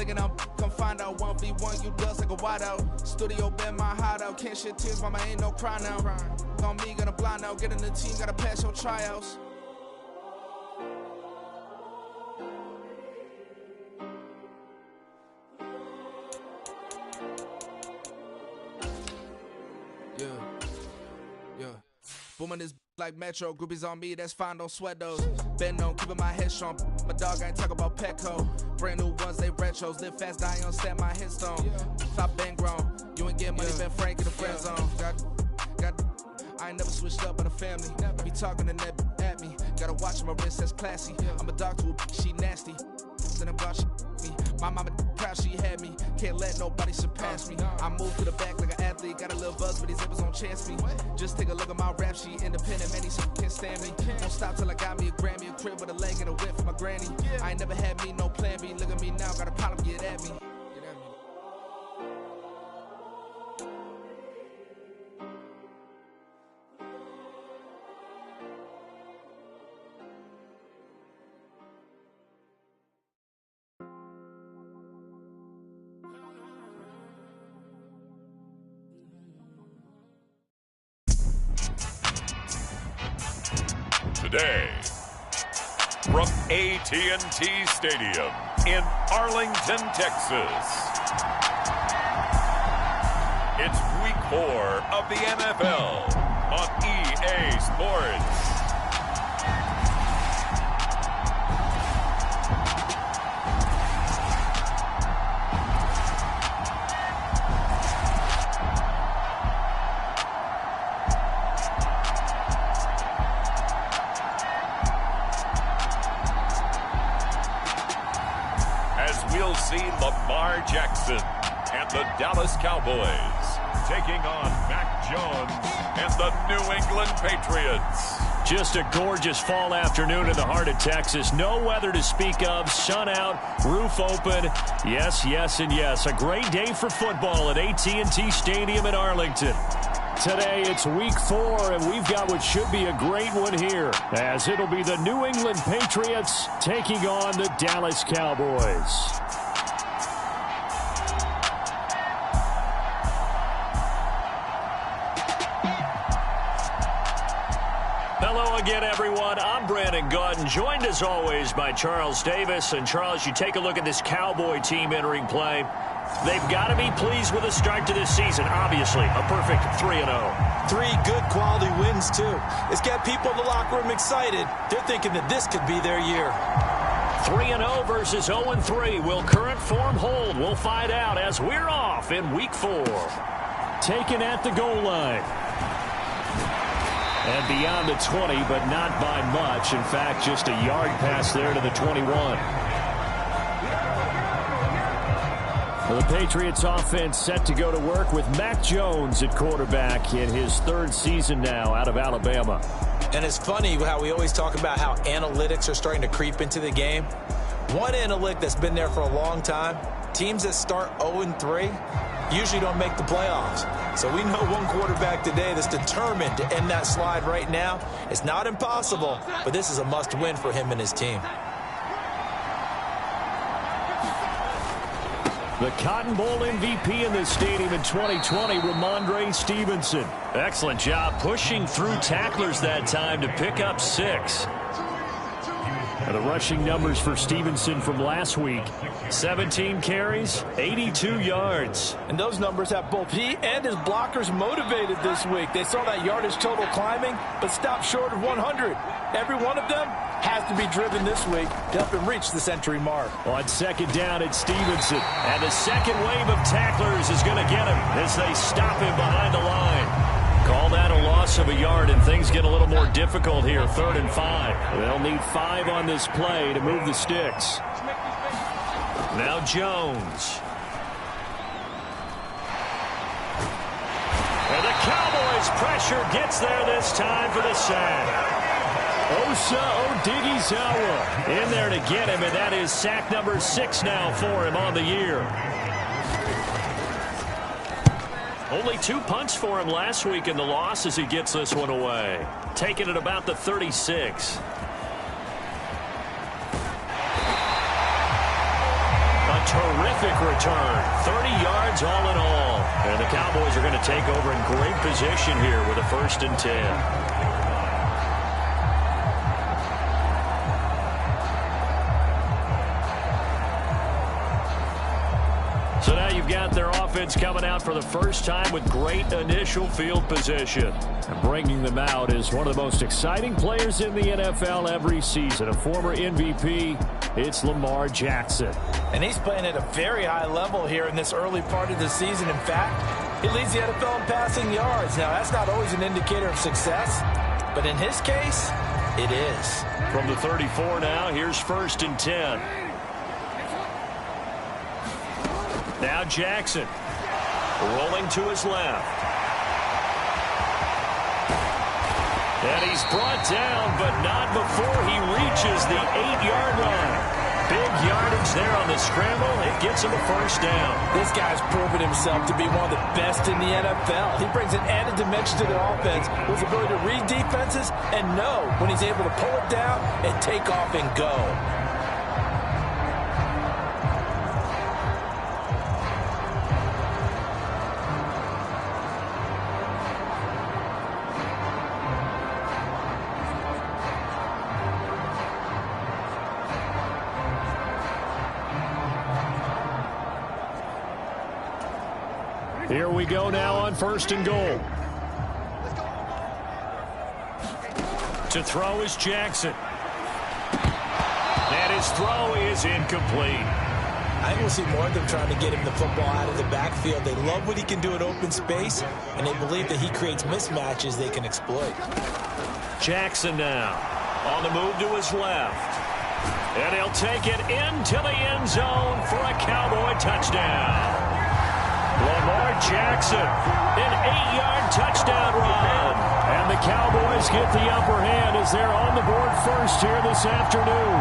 Thinking I'm gonna find out 1v1, you dust like a wideout. Studio been my hideout, can't shed tears, mama ain't no cry now. On me, gonna blind out, get in the team, gotta pass your tryouts. Yeah. Booming this like Metro, groupies on me, that's fine, don't sweat those. Been on, keeping my head strong. My dog ain't talk about Petco. Brand new ones, they retros. Live fast, die on, stand my headstone. Top been grown. You ain't get money, been Frank in the friend zone. I ain't never switched up on the family. Be talking to that at me. Gotta watch my wrist, that's classy. I'm a dog to a she nasty. Then I'm about me. My mama proud she had me. Can't let nobody surpass me. I move to the back like an athlete. Got a little buzz, but these zippers don't chance me. Just take a look at my rap sheet. Independent, man, these can't stand me. Won't stop till I got me a Grammy, a crib with a leg and a whip for my granny. I ain't never had me no plan B. Look at me now, got a problem, get at me. Today, from AT&T Stadium in Arlington, Texas, it's Week 4 of the NFL on EA Sports. We'll see Lamar Jackson and the Dallas Cowboys taking on Mac Jones and the New England Patriots. Just a gorgeous fall afternoon in the heart of Texas. No weather to speak of. Sun out, roof open. Yes, yes, and yes. A great day for football at AT&T Stadium in Arlington. Today, it's Week 4, and we've got what should be a great one here, as it'll be the New England Patriots taking on the Dallas Cowboys. Hello again, everyone. I'm Brandon Gautin, joined as always by Charles Davis. And Charles, you take a look at this Cowboy team entering play. They've got to be pleased with the start to this season. Obviously, a perfect 3-0. 3 good quality wins, too. It's got people in the locker room excited. They're thinking that this could be their year. 3-0 versus 0-3. Will current form hold? We'll find out as we're off in Week 4. Taken at the goal line. And beyond the 20, but not by much. In fact, just a yard pass there to the 21. The Patriots offense set to go to work with Mac Jones at quarterback in his 3rd season now out of Alabama. And it's funny how we always talk about how analytics are starting to creep into the game. One analytic that's been there for a long time, teams that start 0-3 usually don't make the playoffs. So we know one quarterback today that's determined to end that slide right now. It's not impossible, but this is a must-win for him and his team. The Cotton Bowl MVP in this stadium in 2020, Ramondre Stevenson. Excellent job pushing through tacklers that time to pick up 6. And the rushing numbers for Stevenson from last week: 17 carries, 82 yards. And those numbers have both he and his blockers motivated this week. They saw that yardage total climbing, but stopped short of 100. Every one of them has to be driven this week to help him reach the century mark. On 2nd down, it's Stevenson. And the second wave of tacklers is going to get him as they stop him behind the line. Call that a loss of a yard, and things get a little more difficult here. 3rd and 5. They'll need 5 on this play to move the sticks. Now Jones. And the Cowboys' pressure gets there this time for the sack. Osa Odighizuwa in there to get him, and that is sack number 6 now for him on the year. Only 2 punts for him last week in the loss as he gets this one away. Taking it about the 36. terrific return. 30 yards all in all. And the Cowboys are going to take over in great position here with a 1st and 10. So now you've got their offense coming out for the first time with great initial field position. And bringing them out is one of the most exciting players in the NFL every season. A former MVP, it's Lamar Jackson. And he's playing at a very high level here in this early part of the season. In fact, he leads the NFL in passing yards. Now, that's not always an indicator of success, but in his case, it is. From the 34 now, here's 1st and 10. Now Jackson rolling to his left. And he's brought down, but not before he reaches the 8-yard line. Big yardage there on the scramble. It gets him a 1st down. This guy's proven himself to be one of the best in the NFL. He brings an added dimension to the offense with his ability to read defenses and know when he's able to pull it down and take off and go. Here we go now on 1st and goal. To throw is Jackson. And his throw is incomplete. I think we'll see more of them trying to get him the football out of the backfield. They love what he can do in open space, and they believe that he creates mismatches they can exploit. Jackson now on the move to his left. And he'll take it into the end zone for a Cowboy touchdown. Lamar Jackson, an 8-yard touchdown run. And the Cowboys get the upper hand as they're on the board first here this afternoon.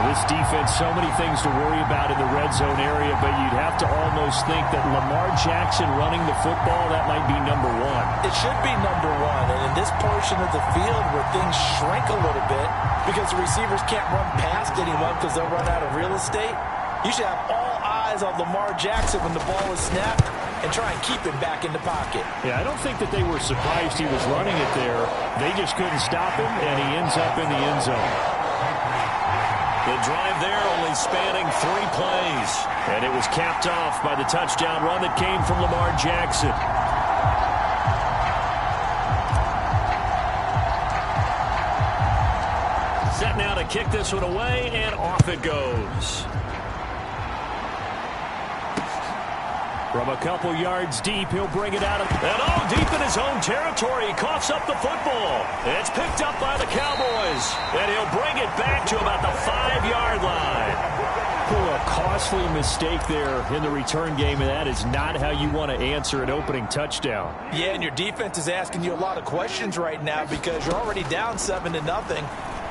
This defense, so many things to worry about in the red zone area, but you'd have to almost think that Lamar Jackson running the football, that might be number one. It should be number one, and in this portion of the field where things shrink a little bit because the receivers can't run past anyone because they'll run out of real estate, you should have all eyes on Lamar Jackson when the ball is snapped and try and keep him back in the pocket. Yeah, I don't think that they were surprised he was running it there. They just couldn't stop him, and he ends up in the end zone. The drive there only spanning 3 plays. And it was capped off by the touchdown run that came from Lamar Jackson. Set now to kick this one away, and off it goes. From a couple yards deep, he'll bring it out of... And deep in his own territory, he coughs up the football. It's picked up by the Cowboys. And he'll bring it back to about the 5-yard line. A costly mistake there in the return game, and that is not how you want to answer an opening touchdown. Yeah, and your defense is asking you a lot of questions right now because you're already down 7-0.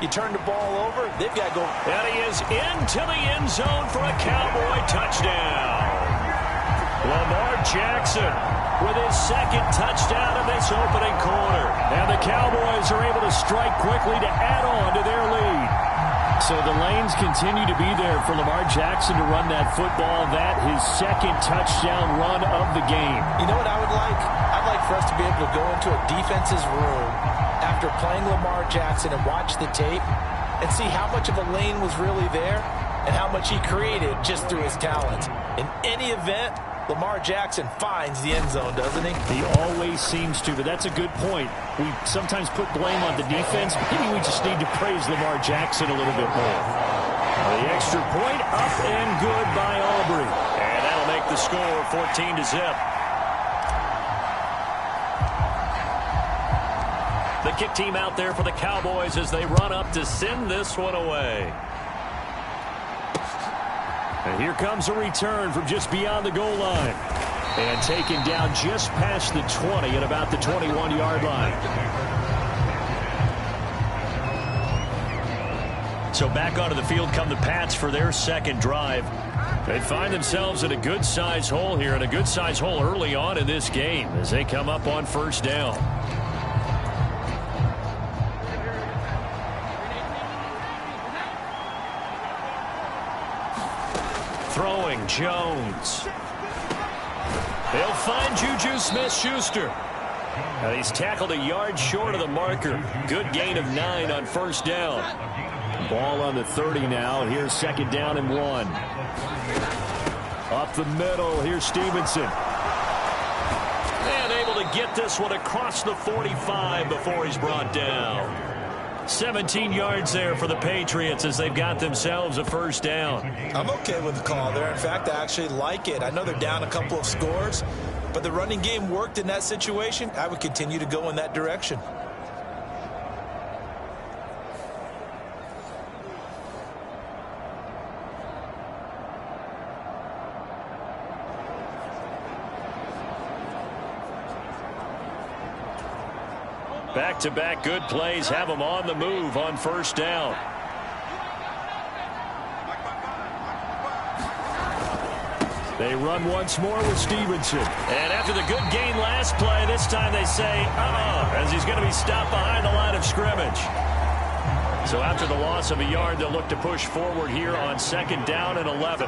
You turn the ball over, they've got to go... And he is into the end zone for a Cowboy touchdown. Lamar Jackson with his 2nd touchdown of this opening quarter. And the Cowboys are able to strike quickly to add on to their lead. So the lanes continue to be there for Lamar Jackson to run that football. That his 2nd touchdown run of the game. You know what I would like? I'd like for us to be able to go into a defense's room after playing Lamar Jackson and watch the tape and see how much of a lane was really there and how much he created just through his talents. In any event, Lamar Jackson finds the end zone, doesn't he? He always seems to, but that's a good point. We sometimes put blame on the defense. Maybe we just need to praise Lamar Jackson a little bit more. The extra point up and good by Aubrey. And that'll make the score 14-0. The kick team out there for the Cowboys as they run up to send this one away. And here comes a return from just beyond the goal line. And taken down just past the 20 at about the 21-yard line. So back onto the field come the Pats for their 2nd drive. They find themselves in a good-sized hole here, and a good-sized hole early on in this game as they come up on 1st down. throwing, Jones. They'll find Juju Smith-Schuster. He's tackled a yard short of the marker. Good gain of 9 on first down. Ball on the 30 now. Here's second down and 1. Up the middle, here's Stevenson. And able to get this one across the 45 before he's brought down. 17 yards there for the Patriots as they've got themselves a first down. I'm okay with the call there. In fact, I actually like it. I know they're down a couple of scores, but the running game worked in that situation. I would continue to go in that direction. Back-to-back good plays have them on the move on first down. They run once more with Stevenson. And after the good gain last play, this time they say, as he's going to be stopped behind the line of scrimmage. So after the loss of a yard, they'll look to push forward here on second down and 11.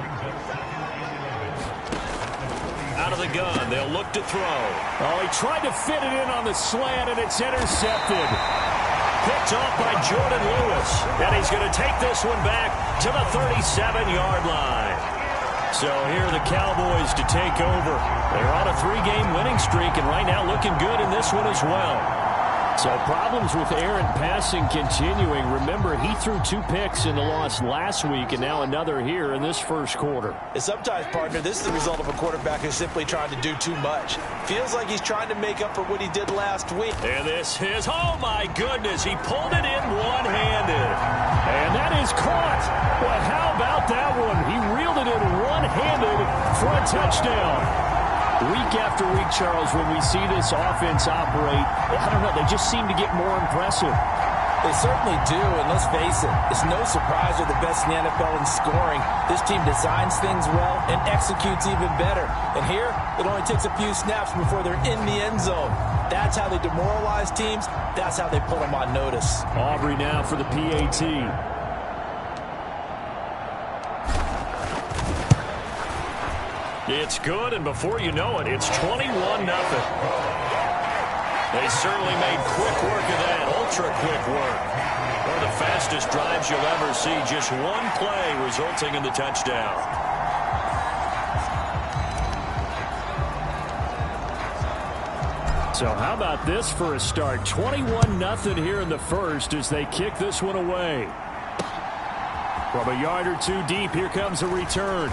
Out of the gun, they'll look to throw. Oh, he tried to fit it in on the slant, and it's intercepted. Picked off by Jordan Lewis. And he's going to take this one back to the 37-yard line. So here are the Cowboys to take over. They're on a 3-game winning streak, and right now looking good in this one as well. So problems with errant passing continuing. Remember, he threw 2 picks in the loss last week, and now another here in this first quarter. And sometimes, partner, this is the result of a quarterback who's simply trying to do too much. Feels like he's trying to make up for what he did last week. And this is, oh my goodness, he pulled it in one-handed. And that is caught. Well, how about that one? He reeled it in one-handed for a touchdown. Week after week, Charles, when we see this offense operate, I don't know, they just seem to get more impressive. They certainly do, and let's face it, it's no surprise they're the best in the NFL in scoring. This team designs things well and executes even better. And here, it only takes a few snaps before they're in the end zone. That's how they demoralize teams. That's how they put them on notice. Aubrey now for the PAT. It's good, and before you know it, it's 21-0. They certainly made quick work of that, ultra-quick work. One of the fastest drives you'll ever see, just one play resulting in the touchdown. So how about this for a start? 21-0 here in the first as they kick this one away. From a yard or 2 deep, here comes a return.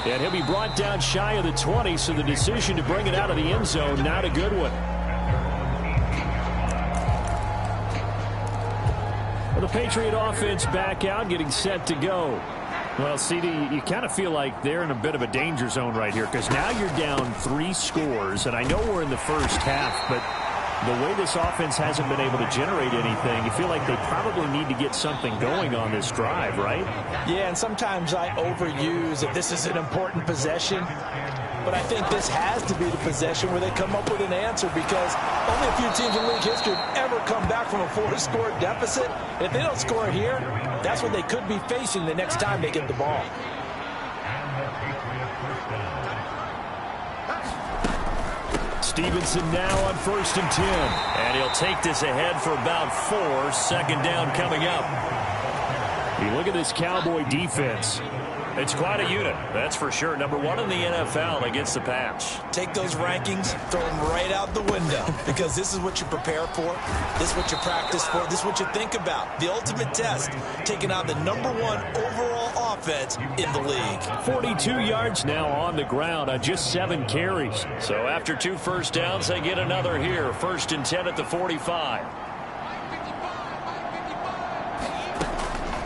And he'll be brought down shy of the 20, so the decision to bring it out of the end zone, not a good one. Well, the Patriot offense back out, getting set to go. Well, CD, you kind of feel like they're in a bit of a danger zone right here, because now you're down 3 scores, and I know we're in the first half, but the way this offense hasn't been able to generate anything, you feel like they probably need to get something going on this drive, right? Yeah, and sometimes I overuse if this is an important possession. But I think this has to be the possession where they come up with an answer, because only a few teams in league history have ever come back from a 4-score deficit. And if they don't score here, that's what they could be facing the next time they get the ball. Stevenson now on 1st and 10. And he'll take this ahead for about 4. Second down coming up. You look at this Cowboy defense. It's quite a unit, that's for sure. Number 1 in the NFL against the pass. Take those rankings, throw them right out the window, because this is what you prepare for. This is what you practice for. This is what you think about. The ultimate test, taking on the number 1 overall offense in the league. 42 yards now on the ground on just 7 carries. So after 2 first downs, they get another here. 1st and 10 at the 45.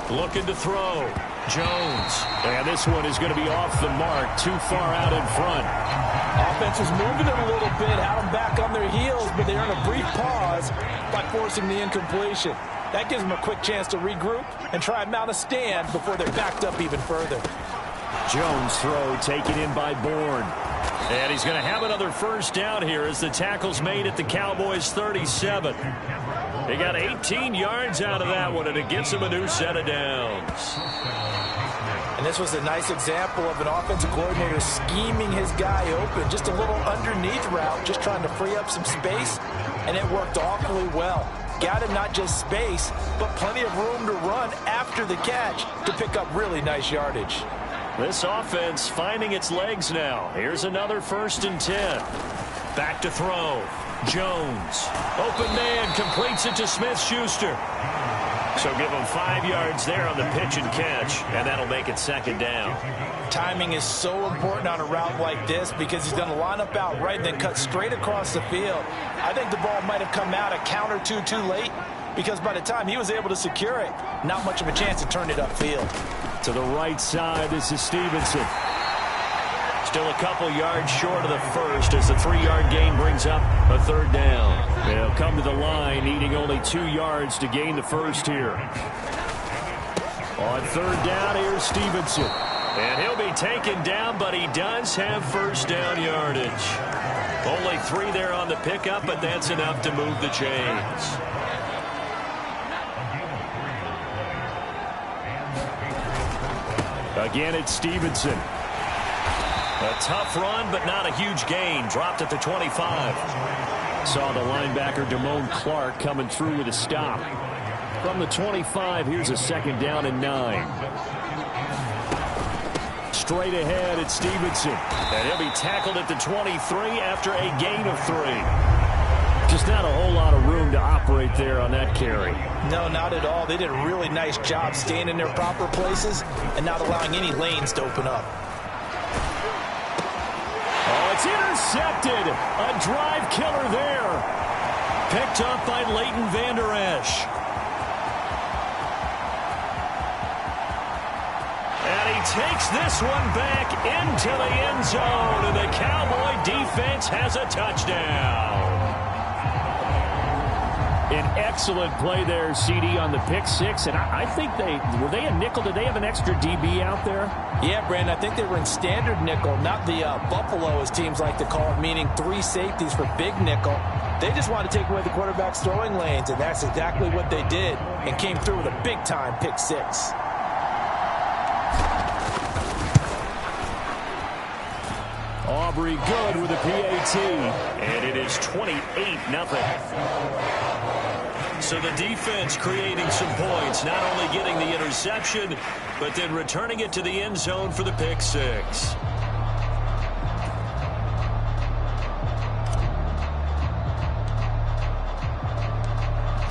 Looking to throw. Jones. And this one is going to be off the mark, too far out in front. Offense was moving it a little bit, had them back on their heels, but they earn a brief pause by forcing the incompletion. That gives them a quick chance to regroup and try and mount a stand before they're backed up even further. Jones throw taken in by Bourne. And he's going to have another first down here as the tackle's made at the Cowboys' 37. They got 18 yards out of that one, and it gets him a new set of downs. And And this was a nice example of an offensive coordinator scheming his guy open. Just a little underneath route, just trying to free up some space, and it worked awfully well. Got him not just space, but plenty of room to run after the catch to pick up really nice yardage. This offense finding its legs now. Here's another 1st and 10. Back to throw. Jones. Open man, completes it to Smith-Schuster. So give him 5 yards there on the pitch and catch, and that'll make it 2nd down. Timing is so important on a route like this because he's going to line up out right and then cut straight across the field. I think the ball might have come out a count or two too late because by the time he was able to secure it, not much of a chance to turn it upfield. To the right side, this is Stevenson. Still a couple yards short of the first as the 3-yard gain brings up a 3rd down. They'll come to the line needing only 2 yards to gain the first here. On 3rd down, here's Stevenson. And he'll be taken down, but he does have 1st down yardage. Only 3 there on the pickup, but that's enough to move the chains. Again, it's Stevenson. A tough run, but not a huge gain. Dropped at the 25. Saw the linebacker, Damone Clark, coming through with a stop. From the 25, here's a 2nd down and 9. Straight ahead, it's Stevenson. And he'll be tackled at the 23 after a gain of 3. Just not a whole lot of room to operate there on that carry. No, not at all. They did a really nice job staying in their proper places and not allowing any lanes to open up. Oh, it's intercepted. A drive killer there. Picked up by Leighton Vander Esch. And he takes this one back into the end zone, and the Cowboy defense has a touchdown. An excellent play there, CD, on the pick 6. And I think were they a nickel? Did they have an extra DB out there? Yeah, Brandon, I think they were in standard nickel, not the Buffalo, as teams like to call it, meaning 3 safeties for big nickel. They just wanted to take away the quarterback's throwing lanes, and that's exactly what they did and came through with a big-time pick 6. Aubrey good with a PAT, and it is 28-0. So the defense creating some points, not only getting the interception, but then returning it to the end zone for the pick 6.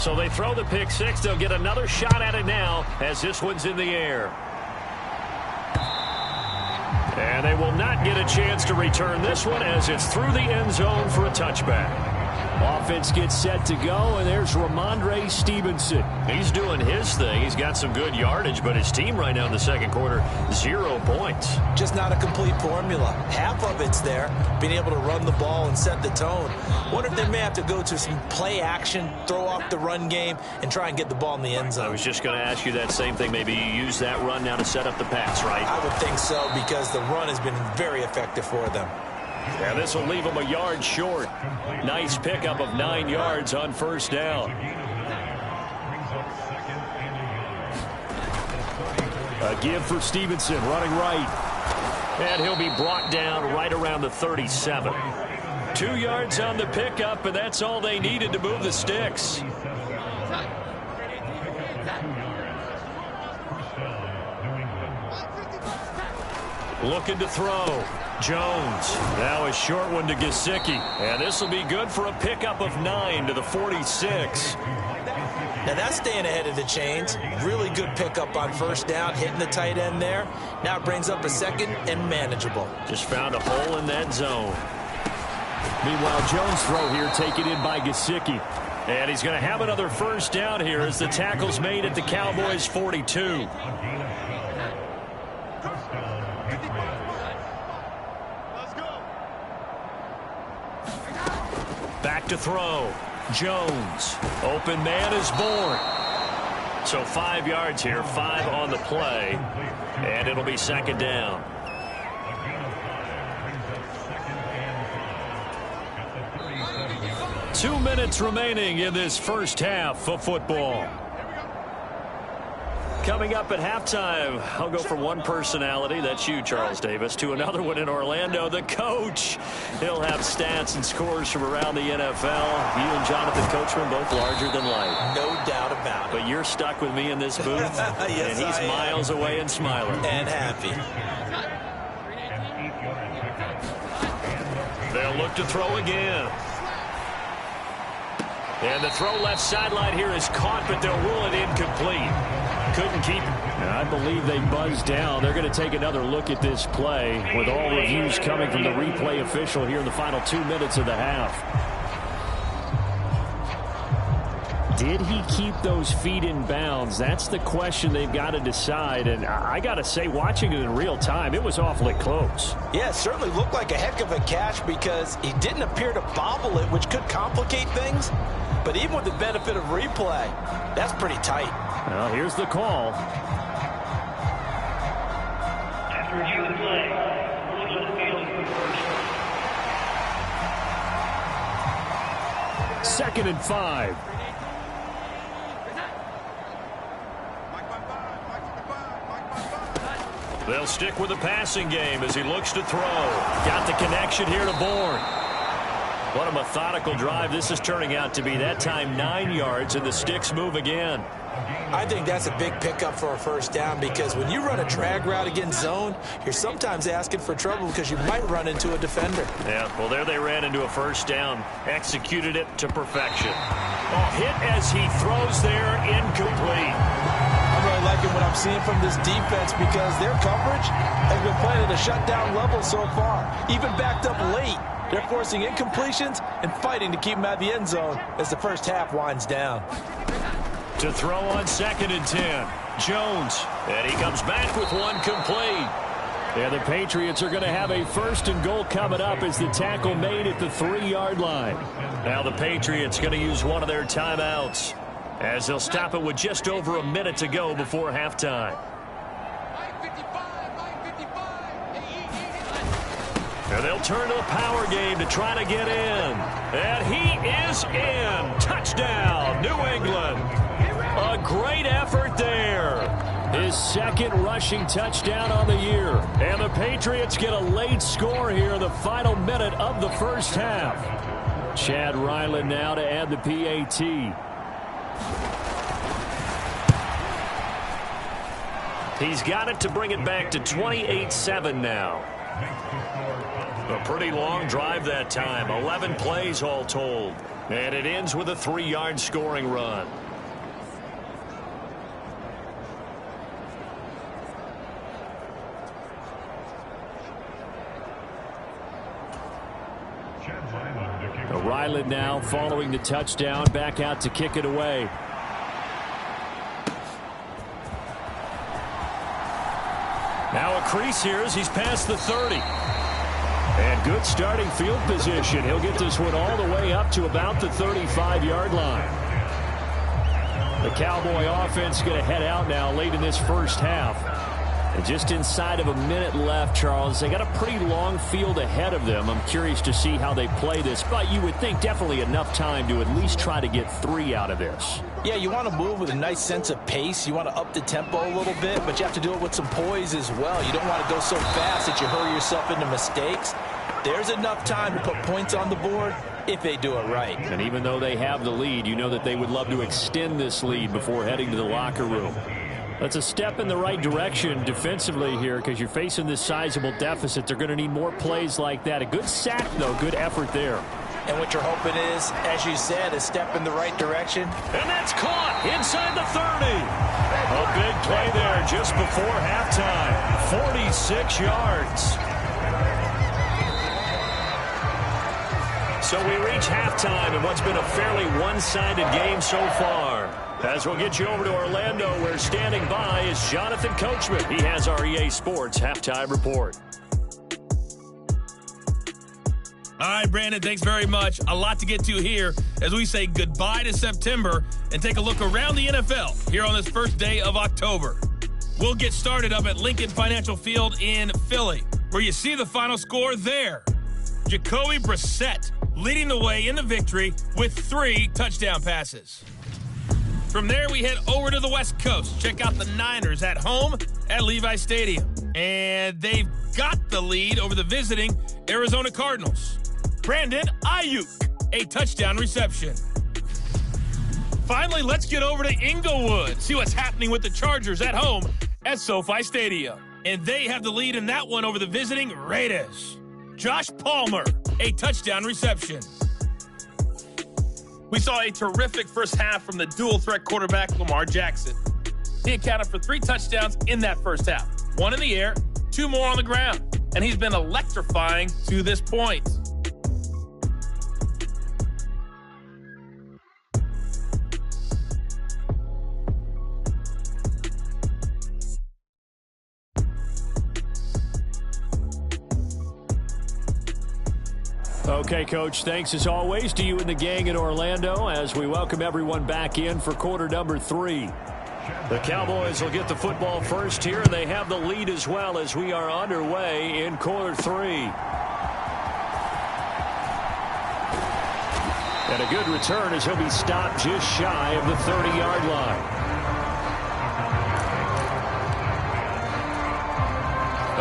So they throw the pick 6. They'll get another shot at it now as this one's in the air. And they will not get a chance to return this one as it's through the end zone for a touchback. Offense gets set to go, and there's Ramondre Stevenson. He's doing his thing. He's got some good yardage, but his team right now in the 2nd quarter, 0 points. Just not a complete formula. Half of it's there, being able to run the ball and set the tone. Wonder if they may have to go to some play action, throw off the run game, and try and get the ball in the end zone. I was just going to ask you that same thing. Maybe you use that run now to set up the pass, right? I would think so because the run has been very effective for them. Yeah, this will leave them a yard short. Nice pickup of 9 yards on 1st down. A give for Stevenson, running right. And he'll be brought down right around the 37. 2 yards on the pickup, and that's all they needed to move the sticks. Looking to throw. Jones. Now a short one to Gesicki. And this will be good for a pickup of 9 to the 46. Now that's staying ahead of the chains. Really good pickup on 1st down, hitting the tight end there. Now it brings up a 2nd and manageable. Just found a hole in that zone. Meanwhile, Jones' throw here taken in by Gesicki. And he's going to have another 1st down here as the tackle's made at the Cowboys' 42. Back to throw. Jones. Open man is born. So 5 yards here, 5 on the play. And it'll be 2nd down. Two minutes remaining in this first half of football. Coming up at halftime, I'll go from one personality, that's you, Charles Davis, to another one in Orlando, the coach. He'll have stats and scores from around the NFL. You and Jonathan Kohlman, both larger than life. No doubt about it. But you're stuck with me in this booth, yes, and he's miles away and smiling. And happy. They'll look to throw again. And the throw left sideline here is caught, but they'll rule it incomplete. Couldn't keep it. I believe they buzzed down. They're going to take another look at this play with all reviews coming from the replay official here in the final 2 minutes of the half. Did he keep those feet in bounds? That's the question they've got to decide. And I got to say, watching it in real time, it was awfully close. Yeah, it certainly looked like a heck of a catch because he didn't appear to bobble it, which could complicate things. But even with the benefit of replay, that's pretty tight. Well, here's the call. After review of the play, rules on the field for first. 2nd and 5. They'll stick with the passing game as he looks to throw. Got the connection here to Bourne. What a methodical drive this is turning out to be. That time 9 yards, and the sticks move again. I think that's a big pickup for a first down because when you run a drag route against zone, you're sometimes asking for trouble because you might run into a defender. Yeah, well, there they ran into a first down. Executed it to perfection. Oh, hit as he throws there, incomplete. I'm really liking what I'm seeing from this defense because their coverage has been playing at a shutdown level so far. Even backed up late, they're forcing incompletions and fighting to keep them out of the end zone as the first half winds down. To throw on 2nd and 10. Jones. And he comes back with one complete. Yeah, the Patriots are going to have a 1st and goal coming up as the tackle made at the 3-yard line. Now the Patriots going to use one of their timeouts as they'll stop it with just over a minute to go before halftime. And they'll turn to the power game to try to get in. And he is in. Touchdown, New England. A great effort there. His 2nd rushing touchdown on the year. And the Patriots get a late score here in the final minute of the first half. Chad Ryland now to add the PAT. He's got it to bring it back to 28-7 now. A pretty long drive that time. 11 plays all told. And it ends with a 3-yard scoring run. Ryland now following the touchdown, back out to kick it away. Now a crease here as he's past the 30. And good starting field position. He'll get this one all the way up to about the 35-yard line. The Cowboy offense going to head out now late in this first half. And just inside of a minute left, Charles. They got a pretty long field ahead of them. I'm curious to see how they play this. But you would think definitely enough time to at least try to get 3 out of this. Yeah, you want to move with a nice sense of pace. You want to up the tempo a little bit, but you have to do it with some poise as well. You don't want to go so fast that you hurry yourself into mistakes. There's enough time to put points on the board if they do it right. And even though they have the lead, you know that they would love to extend this lead before heading to the locker room. That's a step in the right direction defensively here because you're facing this sizable deficit. They're going to need more plays like that. A good sack, though. Good effort there. And what you're hoping is, as you said, a step in the right direction. And that's caught inside the 30. A big play there just before halftime. 46 yards. So we reach halftime in what's been a fairly one-sided game so far. As we'll get you over to Orlando, where standing by is Jonathan Kohlman. He has our EA Sports halftime report. All right, Brandon, thanks very much. A lot to get to here as we say goodbye to September and take a look around the NFL here on this first day of October. We'll get started up at Lincoln Financial Field in Philly, where you see the final score there. Jacoby Brissett leading the way in the victory with 3 touchdown passes. From there, we head over to the West Coast. Check out the Niners at home at Levi Stadium. And they've got the lead over the visiting Arizona Cardinals. Brandon Ayuk, a touchdown reception. Finally, let's get over to Inglewood. See what's happening with the Chargers at home at SoFi Stadium. And they have the lead in that one over the visiting Raiders. Josh Palmer, a touchdown reception. We saw a terrific first half from the dual-threat quarterback, Lamar Jackson. He accounted for 3 touchdowns in that first half. 1 in the air, 2 more on the ground. And he's been electrifying to this point. Okay, Coach, thanks as always to you and the gang in Orlando as we welcome everyone back in for quarter number 3. The Cowboys will get the football first here, and they have the lead as well as we are underway in quarter 3. And a good return as he'll be stopped just shy of the 30-yard line.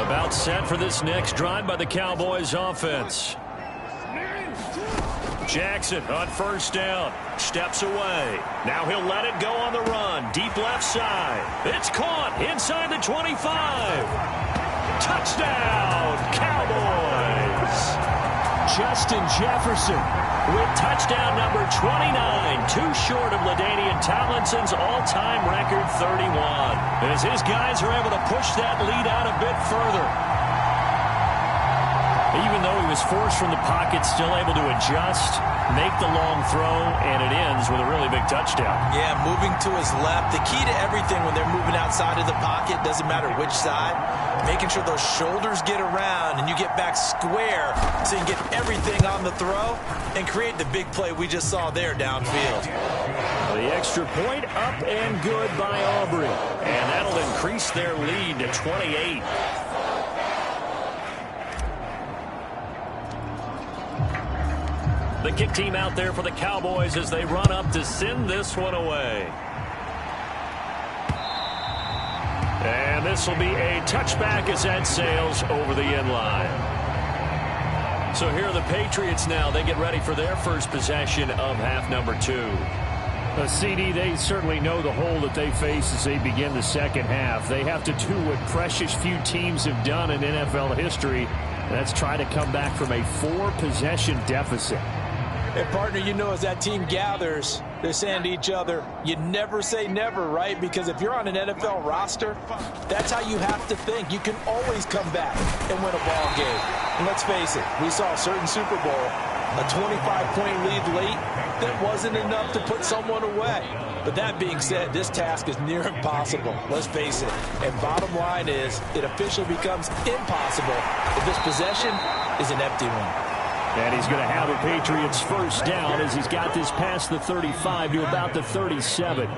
About set for this next drive by the Cowboys offense. Jackson on first down. Steps away. Now he'll let it go on the run. Deep left side. It's caught inside the 25. Touchdown, Cowboys. Justin Jefferson with touchdown number 29. Too short of LaDainian Tomlinson's all-time record 31. As his guys are able to push that lead out a bit further. Even though he was forced from the pocket, still able to adjust, make the long throw, and it ends with a really big touchdown. Yeah, moving to his left. The key to everything when they're moving outside of the pocket, doesn't matter which side, making sure those shoulders get around and you get back square so you can get everything on the throw and create the big play we just saw there downfield. The extra point up and good by Aubrey. And that'll increase their lead to 28. The kick team out there for the Cowboys as they run up to send this one away. And this will be a touchback as that sails over the end line. So here are the Patriots now. They get ready for their first possession of half number 2. CD, they certainly know the hole that they face as they begin the second half. They have to do what precious few teams have done in NFL history. That's try to come back from a 4-possession deficit. And, partner, you know, as that team gathers, they're saying to each other, you never say never, right? Because if you're on an NFL roster, that's how you have to think. You can always come back and win a ball game. And let's face it, we saw a certain Super Bowl, a 25-point lead late, that wasn't enough to put someone away. But that being said, this task is near impossible. Let's face it. And bottom line is, it officially becomes impossible if this possession is an empty one. And he's going to have a Patriots first down as he's got this past the 35 to about the 37.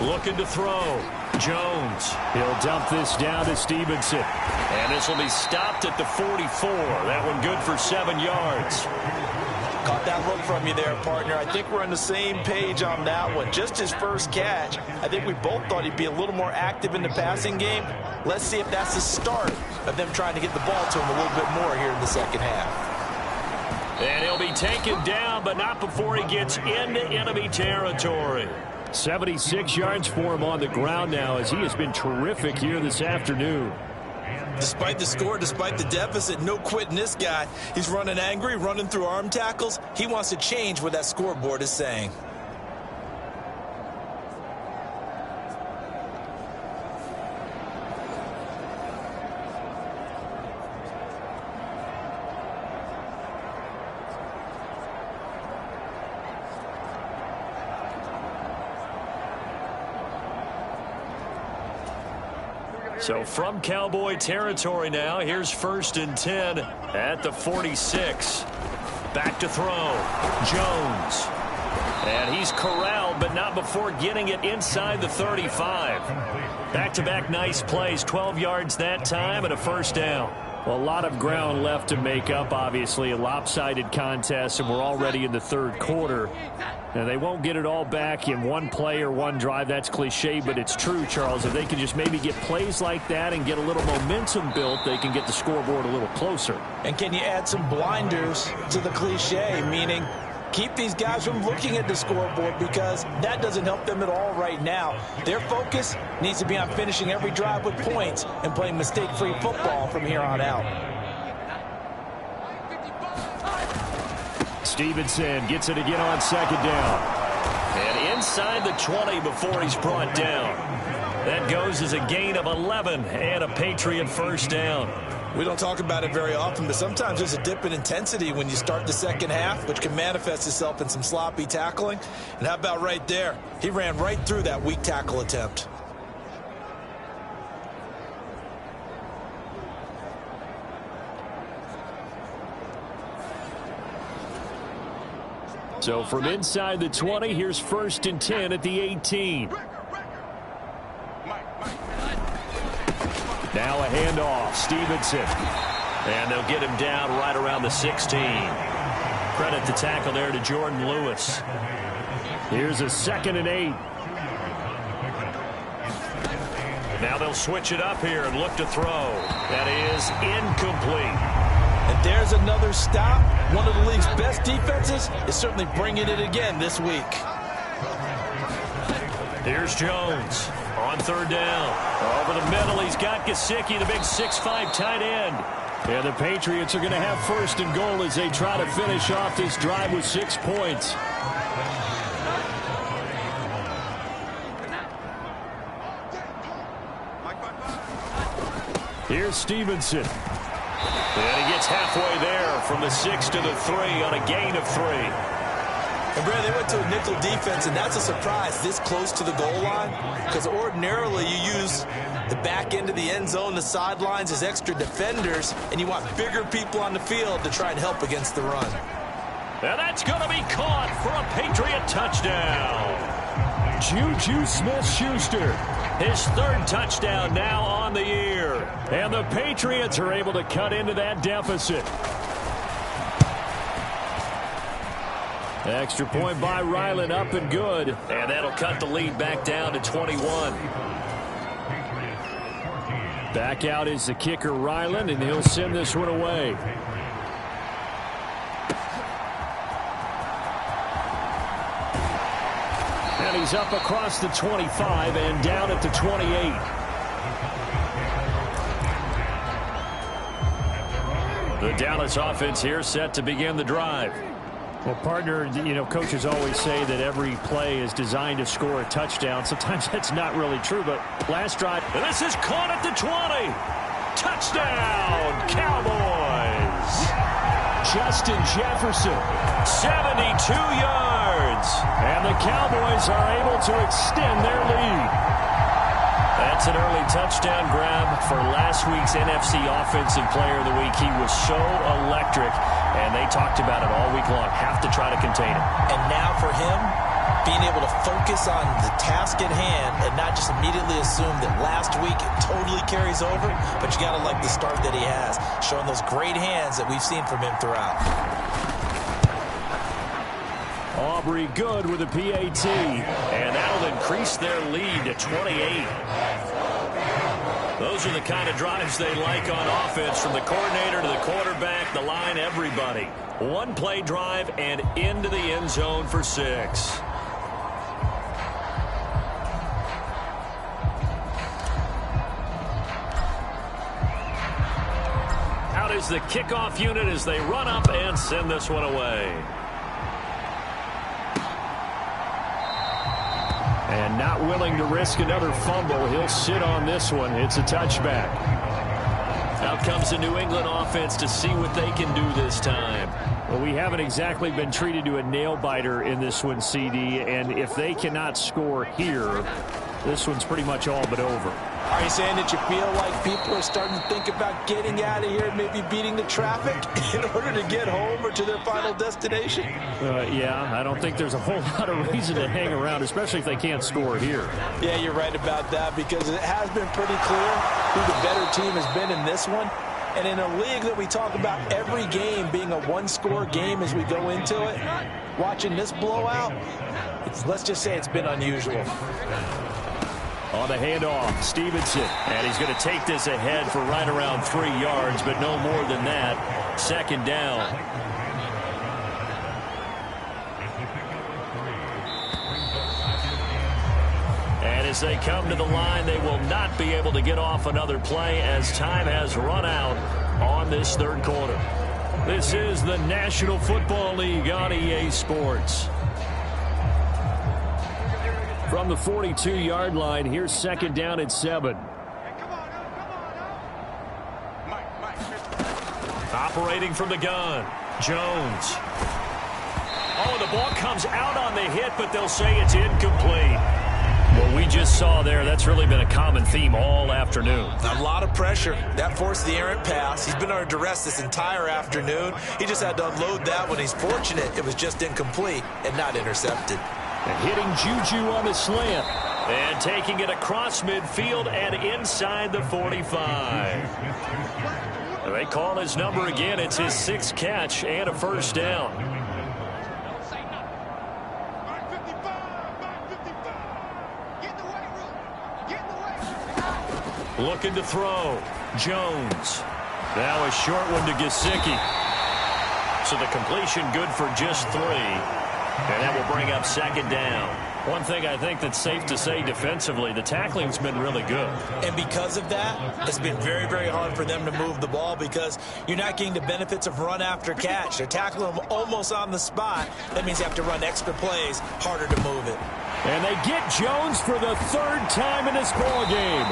Looking to throw. Jones. He'll dump this down to Stevenson. And this will be stopped at the 44. That one good for 7 yards. Caught that look from you there, partner. I think we're on the same page on that one. Just his first catch. I think we both thought he'd be a little more active in the passing game. Let's see if that's the start of them trying to get the ball to him a little bit more here in the second half. And he'll be taken down, but not before he gets into enemy territory. 76 yards for him on the ground now as he has been terrific here this afternoon. Despite the score, despite the deficit, no quitting this guy. He's running angry, running through arm tackles. He wants to change what that scoreboard is saying. So from Cowboy territory now, here's 1st and 10 at the 46. Back to throw. Jones. And he's corralled, but not before getting it inside the 35. Back-to-back nice plays, 12 yards that time and a first down. Well, a lot of ground left to make up, obviously. A lopsided contest, and we're already in the third quarter. And they won't get it all back in one play or one drive. That's cliche, but it's true, Charles. If they can just maybe get plays like that and get a little momentum built, they can get the scoreboard a little closer. And can you add some blinders to the cliche, meaning keep these guys from looking at the scoreboard, because that doesn't help them at all right now. Their focus needs to be on finishing every drive with points and playing mistake-free football from here on out. Stevenson gets it again on second down. And inside the 20 before he's brought down. That goes as a gain of 11 and a Patriot first down. We don't talk about it very often, but sometimes there's a dip in intensity when you start the second half, which can manifest itself in some sloppy tackling. And how about right there? He ran right through that weak tackle attempt. So from inside the 20, here's 1st and 10 at the 18. Now a handoff, Stevenson. And they'll get him down right around the 16. Credit the tackle there to Jordan Lewis. Here's a 2nd and 8. Now they'll switch it up here and look to throw. That is incomplete. And there's another stop. One of the league's best defenses is certainly bringing it again this week. Here's Jones on 3rd down. Over the middle, he's got Gesicki, the big 6'5" tight end. And the Patriots are going to have 1st and goal as they try to finish off this drive with 6 points. Here's Stevenson. And he gets halfway there from the 6 to the 3 on a gain of 3. And Brad, they went to a nickel defense, and that's a surprise this close to the goal line, because ordinarily you use the back end of the end zone, the sidelines as extra defenders, and you want bigger people on the field to try and help against the run. And that's going to be caught for a Patriot touchdown. Juju Smith-Schuster, his 3rd touchdown now on the year. And the Patriots are able to cut into that deficit. Extra point by Ryland, up and good. And that'll cut the lead back down to 21. Back out is the kicker, Ryland, and he'll send this one away. And he's up across the 25 and down at the 28. The Dallas offense here set to begin the drive. Well, partner, you know, coaches always say that every play is designed to score a touchdown. Sometimes that's not really true, but last drive, and this is caught at the 20. Touchdown, Cowboys. Justin Jefferson, 72 yards. And the Cowboys are able to extend their lead. That's an early touchdown grab for last week's NFC Offensive Player of the Week. He was so electric, and they talked about it all week long. Have to try to contain him. And now for him, being able to focus on the task at hand and not just immediately assume that last week it totally carries over, but you got to like the start that he has, showing those great hands that we've seen from him throughout. Aubrey good with a PAT, and that'll increase their lead to 28. Those are the kind of drives they like on offense, from the coordinator to the quarterback, the line, everybody. One play drive and into the end zone for 6. Out is the kickoff unit as they run up and send this one away. And not willing to risk another fumble, he'll sit on this one. It's a touchback. Out comes the New England offense to see what they can do this time. Well, we haven't exactly been treated to a nail-biter in this one, CD, and if they cannot score here, this one's pretty much all but over. Are you saying that you feel like people are starting to think about getting out of here, maybe beating the traffic in order to get home or to their final destination? Yeah, I don't think there's a whole lot of reason to hang around, especially if they can't score here. Yeah, you're right about that, because it has been pretty clear who the better team has been in this one. And in a league that we talk about every game being a one-score game as we go into it, watching this blowout, let's just say it's been unusual. On the handoff, Stevenson, and he's going to take this ahead for right around 3 yards, but no more than that. Second down. And as they come to the line, they will not be able to get off another play as time has run out on this third quarter. This is the National Football League on EA Sports. From the 42-yard line, here's second down and 7. Operating from the gun, Jones. Oh, the ball comes out on the hit, but they'll say it's incomplete. What we just saw there, that's really been a common theme all afternoon. A lot of pressure. That forced the errant pass. He's been under duress this entire afternoon. He just had to unload that one. He's fortunate it was just incomplete and not intercepted. And hitting Juju on the slant. And taking it across midfield and inside the 45. They call his number again. It's his 6th catch and a first down. Looking to throw. Jones. Now a short one to Gesicki. So the completion good for just 3. And that will bring up second down. One thing I think that's safe to say defensively, the tackling's been really good. And because of that, it's been very, very hard for them to move the ball because you're not getting the benefits of run after catch. They're tackling them almost on the spot. That means you have to run extra plays, harder to move it. And they get Jones for the 3rd time in this ball game.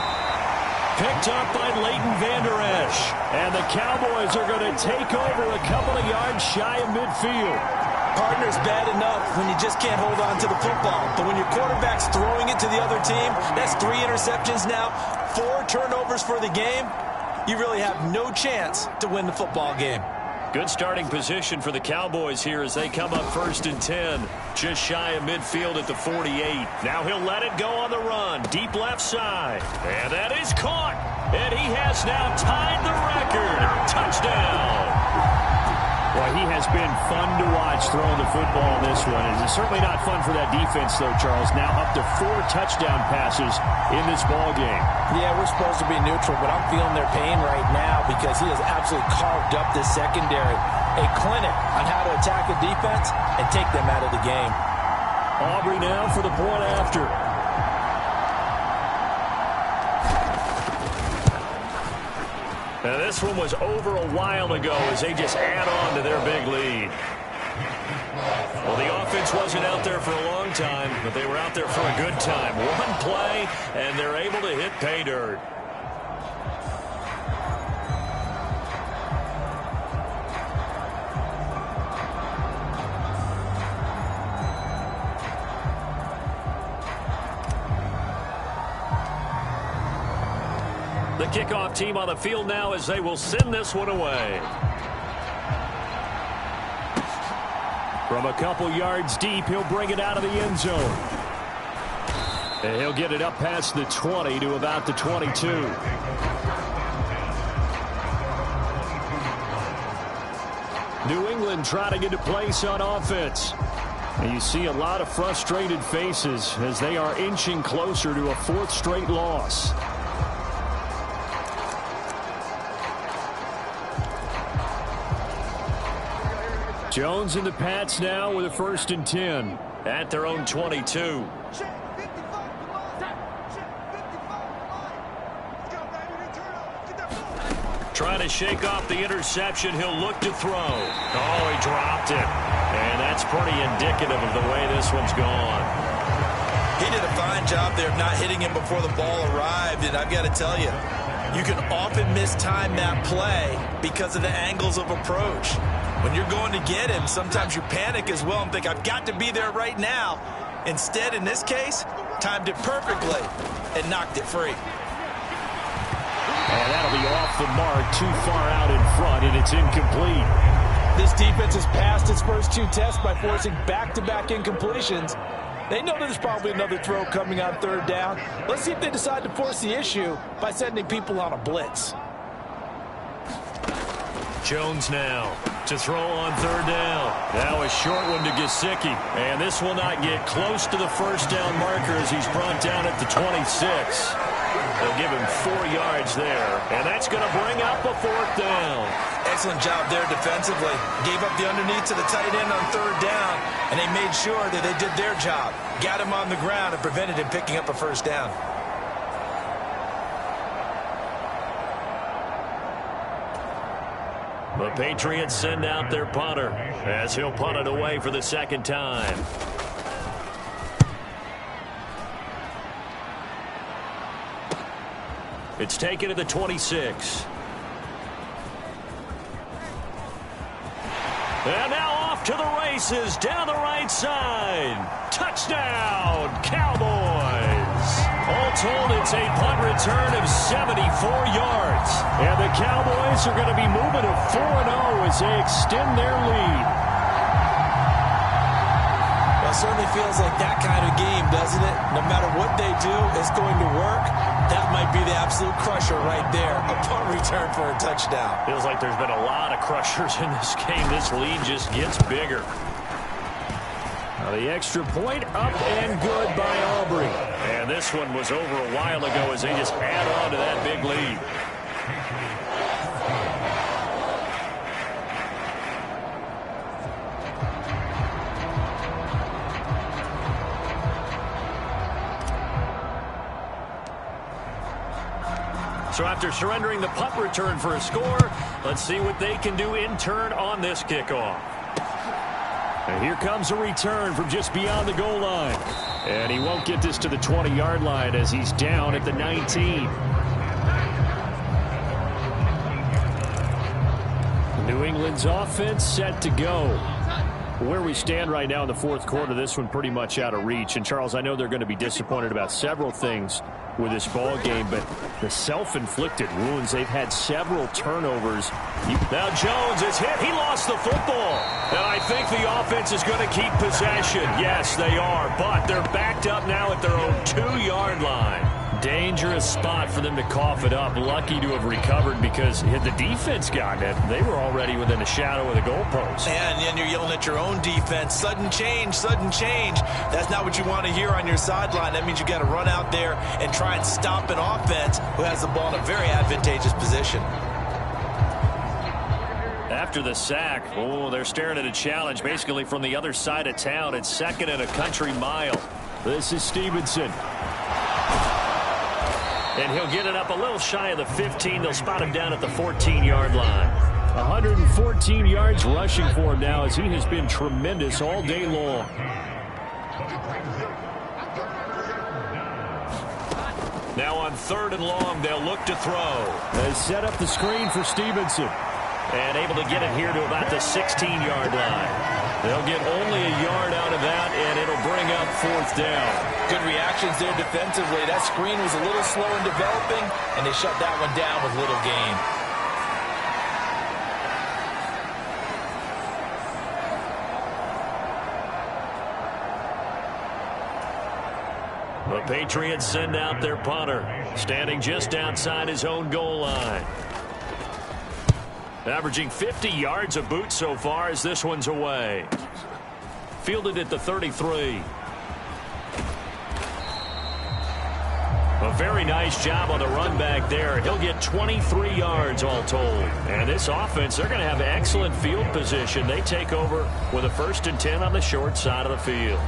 Picked up by Leighton Vander Esch. And the Cowboys are going to take over a couple of yards shy of midfield. Partner's bad enough when you just can't hold on to the football. But when your quarterback's throwing it to the other team, that's 3 interceptions now, 4 turnovers for the game. You really have no chance to win the football game. Good starting position for the Cowboys here as they come up 1st and 10. Just shy of midfield at the 48. Now he'll let it go on the run. Deep left side. And that is caught. And he has now tied the record. Touchdown. Well, he has been fun to watch throwing the football in this one. And it's certainly not fun for that defense, though, Charles. Now up to 4 touchdown passes in this ball game. Yeah, we're supposed to be neutral, but I'm feeling their pain right now because he has absolutely carved up this secondary. A clinic on how to attack a defense and take them out of the game. Aubrey now for the point after. Now this one was over a while ago as they just add on to their big lead. Well, the offense wasn't out there for a long time, but they were out there for a good time. One play, and they're able to hit pay dirt. The kickoff team on the field now as they will send this one away. From a couple yards deep, he'll bring it out of the end zone. And he'll get it up past the 20 to about the 22. New England trying to get a place on offense. And you see a lot of frustrated faces as they are inching closer to a 4th straight loss. Jones and the Pats now with a 1st and 10 at their own 22. Trying to shake off the interception. He'll look to throw. Oh, he dropped it. And that's pretty indicative of the way this one's gone. He did a fine job there of not hitting him before the ball arrived. And I've got to tell you, you can often mistime that play because of the angles of approach. When you're going to get him, sometimes you panic as well and think, I've got to be there right now. Instead, in this case, timed it perfectly and knocked it free. And that'll be off the mark, too far out in front, and it's incomplete. This defense has passed its first 2 tests by forcing back-to-back incompletions. They know there's probably another throw coming on 3rd down. Let's see if they decide to force the issue by sending people on a blitz. Jones now to throw on third down. Now a short one to Gesicki. And this will not get close to the first down marker as he's brought down at the 26. They'll give him 4 yards there. And that's going to bring up a fourth down. Excellent job there defensively. Gave up the underneath to the tight end on third down, and they made sure that they did their job. Got him on the ground and prevented him picking up a first down. The Patriots send out their punter as he'll punt it away for the second time. It's taken to the 26. And now off to the races down the right side. Touchdown, Cowboys. All told, it's a punt return of 74 yards. And the Cowboys are going to be moving to 4-0 as they extend their lead. Well, it certainly feels like that kind of game, doesn't it? No matter what they do, it's going to work. That might be the absolute crusher right there. A punt return for a touchdown. Feels like there's been a lot of crushers in this game. This lead just gets bigger. Now the extra point up and good by Aubrey. And this one was over a while ago as they just add on to that big lead. So after surrendering the punt return for a score, let's see what they can do in turn on this kickoff. And here comes a return from just beyond the goal line. And he won't get this to the 20-yard line as he's down at the 19. New England's offense set to go. Where we stand right now in the fourth quarter, this one pretty much out of reach. And, Charles, I know they're going to be disappointed about several things with this ball game, but the self-inflicted wounds, they've had several turnovers. Now Jones is hit. He lost the football. And I think the offense is going to keep possession. Yes, they are, but they're backed up now at their own 2-yard line. Dangerous spot for them to cough it up. Lucky to have recovered because had the defense gotten it, they were already within a shadow of the goalpost. And then you're yelling at your own defense. Sudden change, sudden change. That's not what you want to hear on your sideline. That means you got to run out there and try and stop an offense who has the ball in a very advantageous position. After the sack, they're staring at a challenge basically from the other side of town. It's second and a country mile. This is Stevenson. And he'll get it up a little shy of the 15. They'll spot him down at the 14-yard line. 114 yards rushing for him now as he has been tremendous all day long. Now on third and long, they'll look to throw. They set up the screen for Stevenson. And able to get it here to about the 16-yard line. They'll get only a yard out of that, and it'll bring up fourth down. Good reactions there defensively. That screen was a little slow in developing, and they shut that one down with little gain. The Patriots send out their punter, standing just outside his own goal line. Averaging 50 yards a boot so far as this one's away. Fielded at the 33. A very nice job on the run back there. He'll get 23 yards all told. And this offense, they're going to have excellent field position. They take over with a 1st and 10 on the short side of the field.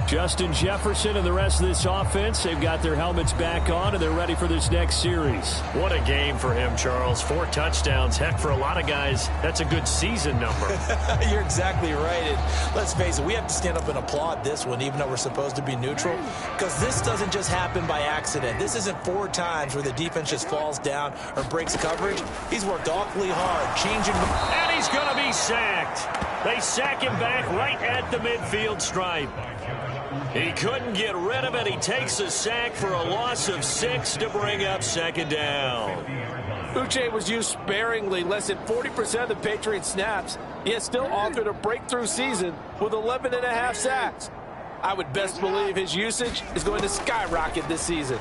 Justin Jefferson and the rest of this offense, they've got their helmets back on, and they're ready for this next series. What a game for him, Charles. 4 touchdowns. Heck, for a lot of guys, that's a good season number. You're exactly right. And let's face it, we have to stand up and applaud this one, even though we're supposed to be neutral, because this doesn't just happen by accident. This isn't 4 times where the defense just falls down or breaks coverage. He's worked awfully hard, changing. And he's going to be sacked. They sack him back right at the midfield stripe. He couldn't get rid of it. He takes a sack for a loss of 6 to bring up second down. Uche was used sparingly, less than 40% of the Patriots snaps. He has still authored a breakthrough season with 11.5 sacks. I would best believe his usage is going to skyrocket this season.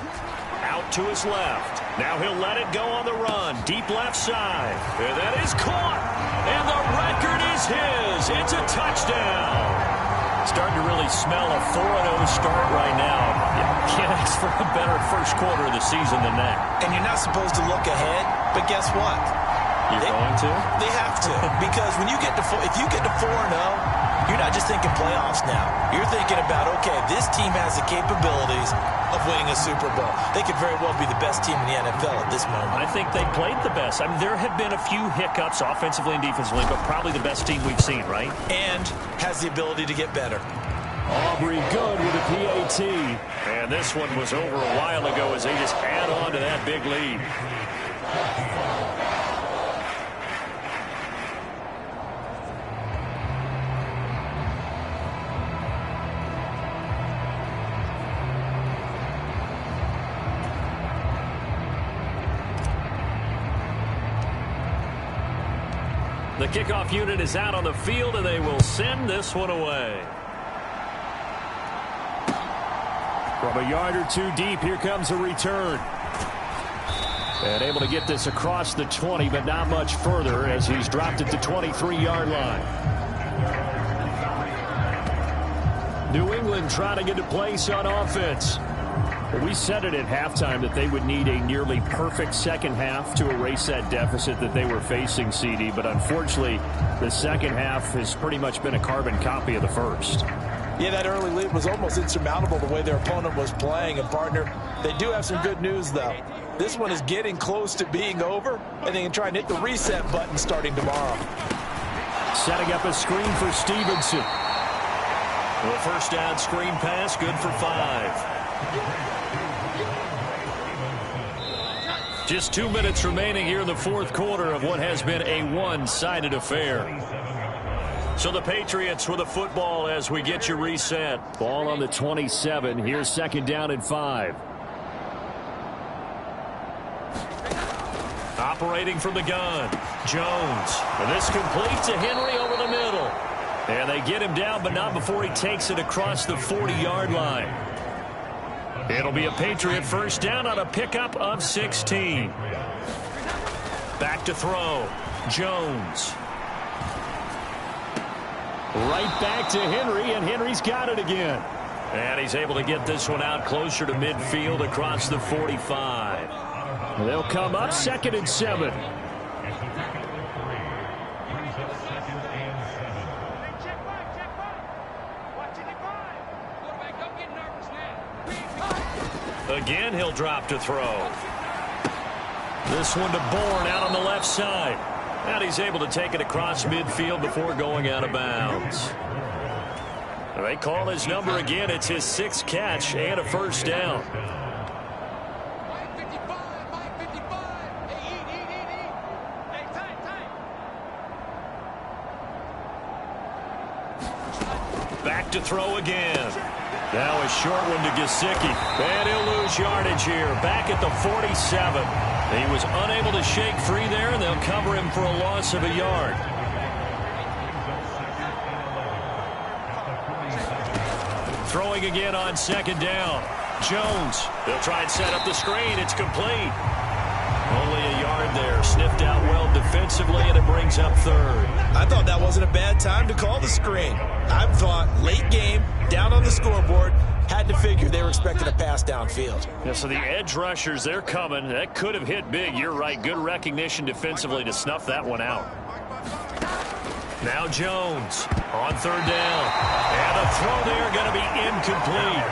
Out to his left. Now he'll let it go on the run. Deep left side. And that is caught. And the record is his. It's a touchdown. Starting to really smell a 4-0 start right now. Can't ask for a better first quarter of the season than that. And you're not supposed to look ahead, but guess what? You're going to? They have to. Because when you get to if you get to 4-0, you're not just thinking playoffs now. You're thinking about, okay, this team has the capabilities of winning a Super Bowl. They could very well be the best team in the NFL at this moment. I think they played the best. I mean, there have been a few hiccups offensively and defensively, but probably the best team we've seen, right? And has the ability to get better. Aubrey good with a PAT. And this one was over a while ago as they just add on to that big lead. The kickoff unit is out on the field, and they will send this one away. From a yard or two deep, here comes a return. And able to get this across the 20, but not much further as he's dropped it to 23-yard line. New England trying to get a place on offense. We said it at halftime that they would need a nearly perfect second half to erase that deficit that they were facing, CD. But unfortunately, the second half has pretty much been a carbon copy of the first. Yeah, that early lead was almost insurmountable the way their opponent was playing. And, partner, they do have some good news, though. This one is getting close to being over, and they can try and hit the reset button starting tomorrow. Setting up a screen for Stevenson. The first down screen pass, good for 5. Just 2 minutes remaining here in the fourth quarter of what has been a one-sided affair. So the Patriots with the football as we get you reset. Ball on the 27. Here's second down and 5. Operating from the gun. Jones. And this complete to Henry over the middle. And they get him down, but not before he takes it across the 40-yard line. It'll be a Patriot first down on a pickup of 16. Back to throw. Jones. Right back to Henry, and Henry's got it again. And he's able to get this one out closer to midfield across the 45. They'll come up second and 7. Again, he'll drop to throw. This one to Bourne out on the left side. And he's able to take it across midfield before going out of bounds. They call his number again. It's his 6th catch and a first down. Back to throw again. Now a short one to Gesicki. And he'll lose yardage here. Back at the 47. He was unable to shake free there, and they'll cover him for a loss of a yard. Throwing again on second down. Jones. They'll try and set up the screen. It's complete. Only a yard there. Sniffed out well defensively, and it brings up third. I thought that wasn't a bad time to call the screen. I thought late game, down on the scoreboard, had to figure they were expecting a pass downfield. Yeah, so the edge rushers, they're coming. That could have hit big. You're right. Good recognition defensively to snuff that one out. Now Jones on third down. And a throw there going to be incomplete.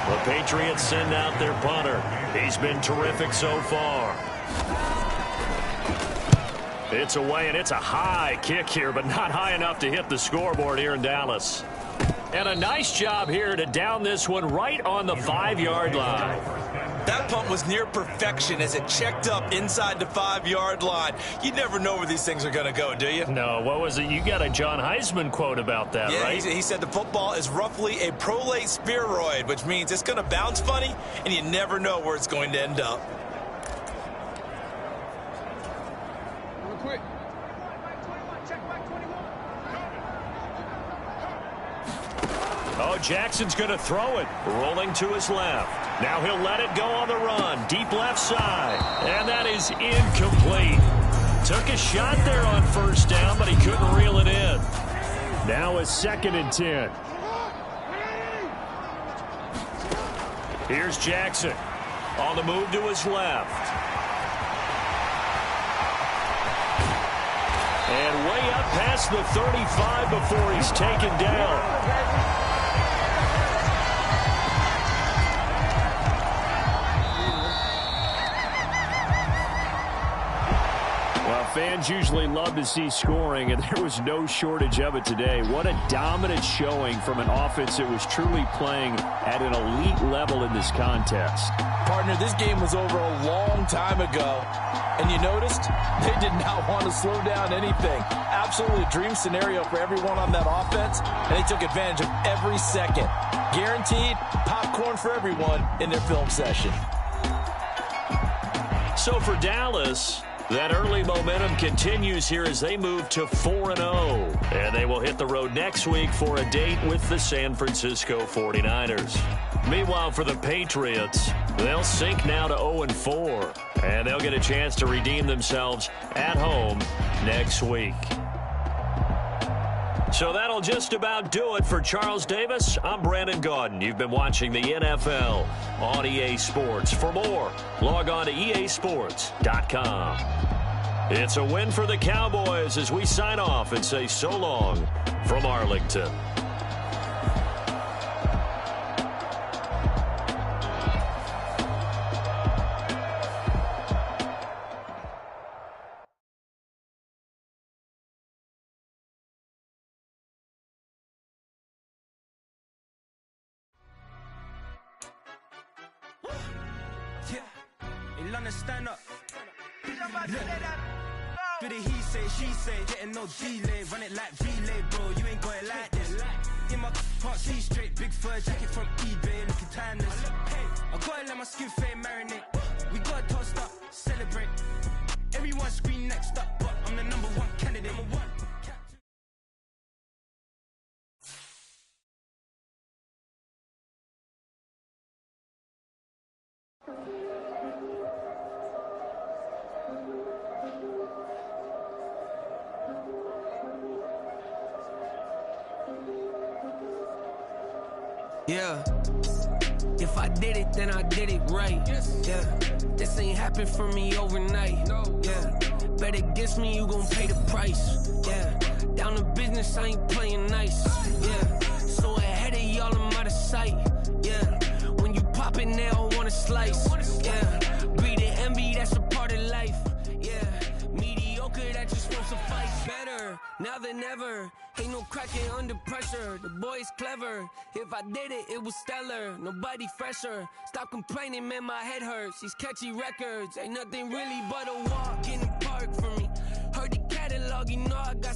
The Patriots send out their punter. He's been terrific so far. It's away, and it's a high kick here, but not high enough to hit the scoreboard here in Dallas. And a nice job here to down this one right on the 5-yard line. That punt was near perfection as it checked up inside the 5-yard line. You never know where these things are going to go, do you? No, what was it? You got a John Heisman quote about that, yeah, right? He said the football is roughly a prolate spheroid, which means it's going to bounce funny, and you never know where it's going to end up. Oh, Jackson's going to throw it. Rolling to his left. Now he'll let it go on the run. Deep left side. And that is incomplete. Took a shot there on first down, but he couldn't reel it in. Now a 2nd and 10. Here's Jackson. On the move to his left. And way up past the 35 before he's taken down. Fans usually love to see scoring, and there was no shortage of it today. What a dominant showing from an offense that was truly playing at an elite level in this contest. Partner, this game was over a long time ago, and you noticed they did not want to slow down anything. Absolutely a dream scenario for everyone on that offense, and they took advantage of every second. Guaranteed popcorn for everyone in their film session. So for Dallas, that early momentum continues here as they move to 4-0. And they will hit the road next week for a date with the San Francisco 49ers. Meanwhile, for the Patriots, they'll sink now to 0-4. And they'll get a chance to redeem themselves at home next week. So that'll just about do it for Charles Davis. I'm Brandon Gaudin. You've been watching the NFL on EA Sports. For more, log on to easports.com. It's a win for the Cowboys as we sign off and say so long from Arlington. Stand up. Do the he say, she say, getting no delay, run it like relay, bro. You ain't got it like this. In my can't see straight, big fur jacket from eBay, looking timeless. I gotta let my skin fade marinate. We gotta toast up, celebrate. Everyone scream next up, but I'm the #1 candidate. #1. Yeah, if I did it, then I did it right. Yeah, this ain't happened for me overnight. Yeah, bet against me, you gon' pay the price. Yeah, down to business, I ain't playing nice. Yeah, so ahead of y'all, I'm out of sight. Yeah, when you pop it, they don't wanna slice. Yeah, greed and envy, that's a part of life. Yeah, mediocre, that just won't suffice. Better now than ever. Ain't no cracking under pressure, the boy's clever. If I did it, it was stellar, nobody fresher. Stop complaining, man, my head hurts. These catchy records, ain't nothing really but a walk in the park for me. Heard the catalog, you know I got